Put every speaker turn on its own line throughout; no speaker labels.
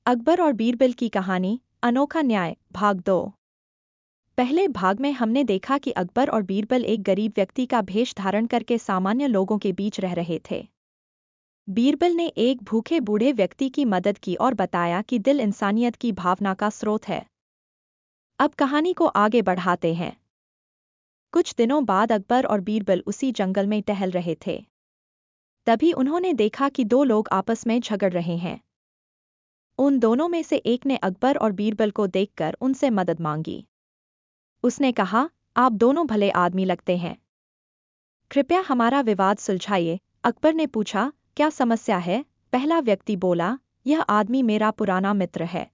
अकबर और बीरबल की कहानी अनोखा न्याय भाग 2। पहले भाग में हमने देखा कि अकबर और बीरबल एक गरीब व्यक्ति का भेष धारण करके सामान्य लोगों के बीच रह रहे थे। बीरबल ने एक भूखे बूढ़े व्यक्ति की मदद की और बताया कि दिल इंसानियत की भावना का स्रोत है। अब कहानी को आगे बढ़ाते हैं। कुछ दिनों बाद अकबर और बीरबल उसी जंगल में टहल रहे थे। तभी उन्होंने देखा कि दो लोग आपस में झगड़ रहे हैं। उन दोनों में से एक ने अकबर और बीरबल को देखकर उनसे मदद मांगी। उसने कहा, आप दोनों भले आदमी लगते हैं, कृपया हमारा विवाद सुलझाइए। अकबर ने पूछा, क्या समस्या है? पहला व्यक्ति बोला, यह आदमी मेरा पुराना मित्र है।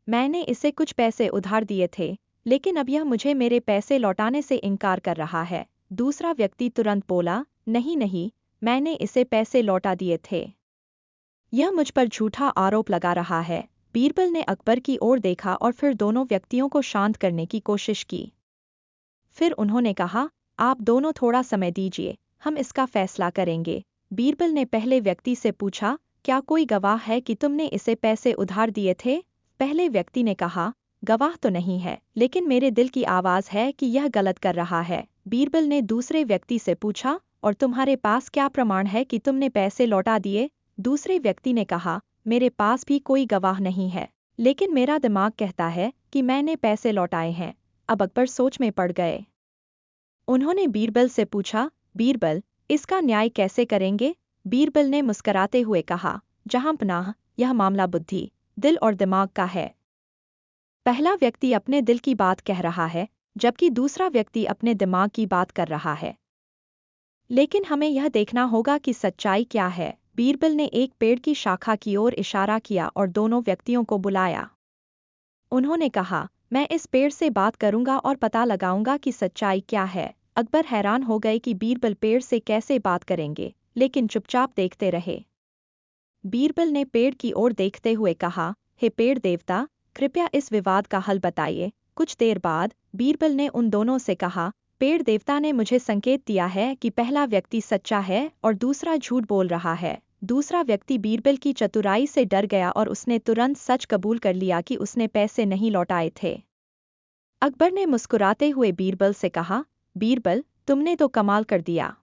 मैंने इसे कुछ पैसे उधार दिए थे, लेकिन अब यह मुझे मेरे पैसे लौटाने से इनकार कर रहा है। दूसरा व्यक्ति तुरंत बोला, नहीं नहीं, मैंने इसे पैसे लौटा दिए थे। यह मुझ पर झूठा आरोप लगा रहा है। बीरबल ने अकबर की ओर देखा और फिर दोनों व्यक्तियों को शांत करने की कोशिश की। फिर उन्होंने कहा, आप दोनों थोड़ा समय दीजिए, हम इसका फैसला करेंगे। बीरबल ने पहले व्यक्ति से पूछा, क्या कोई गवाह है कि तुमने इसे पैसे उधार दिए थे? पहले व्यक्ति ने कहा, गवाह तो नहीं है, लेकिन मेरे दिल की आवाज़ है कि यह गलत कर रहा है। बीरबल ने दूसरे व्यक्ति से पूछा, और तुम्हारे पास क्या प्रमाण है कि तुमने पैसे लौटा दिए? दूसरे व्यक्ति ने कहा, मेरे पास भी कोई गवाह नहीं है, लेकिन मेरा दिमाग कहता है कि मैंने पैसे लौटाए हैं। अब अकबर सोच में पड़ गए। उन्होंने बीरबल से पूछा, बीरबल, इसका न्याय कैसे करेंगे? बीरबल ने मुस्कुराते हुए कहा, जहां पनाह, यह मामला बुद्धि, दिल और दिमाग का है। पहला व्यक्ति अपने दिल की बात कह रहा है, जबकि दूसरा व्यक्ति अपने दिमाग की बात कर रहा है। लेकिन हमें यह देखना होगा कि सच्चाई क्या है। बीरबल ने एक पेड़ की शाखा की ओर इशारा किया और दोनों व्यक्तियों को बुलाया। उन्होंने कहा, मैं इस पेड़ से बात करूंगा और पता लगाऊंगा कि सच्चाई क्या है। अकबर हैरान हो गए कि बीरबल पेड़ से कैसे बात करेंगे, लेकिन चुपचाप देखते रहे। बीरबल ने पेड़ की ओर देखते हुए कहा, हे पेड़ देवता, कृपया इस विवाद का हल बताइए। कुछ देर बाद बीरबल ने उन दोनों से कहा, पेड़ देवता ने मुझे संकेत दिया है कि पहला व्यक्ति सच्चा है और दूसरा झूठ बोल रहा है। दूसरा व्यक्ति बीरबल की चतुराई से डर गया और उसने तुरंत सच कबूल कर लिया कि उसने पैसे नहीं लौटाए थे। अकबर ने मुस्कुराते हुए बीरबल से कहा, बीरबल, तुमने तो कमाल कर दिया।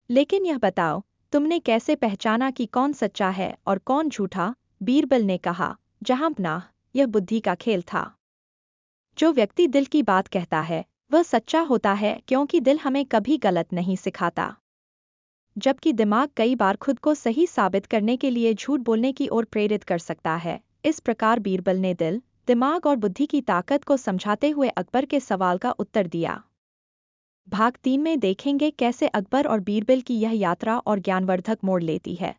लेकिन यह बताओ, तुमने कैसे पहचाना कि कौन सच्चा है और कौन झूठा? बीरबल ने कहा, जहां पनाह, यह बुद्धि का खेल था। जो व्यक्ति दिल की बात कहता है वह सच्चा होता है, क्योंकि दिल हमें कभी गलत नहीं सिखाता, जबकि दिमाग कई बार खुद को सही साबित करने के लिए झूठ बोलने की ओर प्रेरित कर सकता है। इस प्रकार बीरबल ने दिल, दिमाग और बुद्धि की ताकत को समझाते हुए अकबर के सवाल का उत्तर दिया। भाग 3 में देखेंगे कैसे अकबर और बीरबल की यह यात्रा और ज्ञानवर्धक मोड़ लेती है।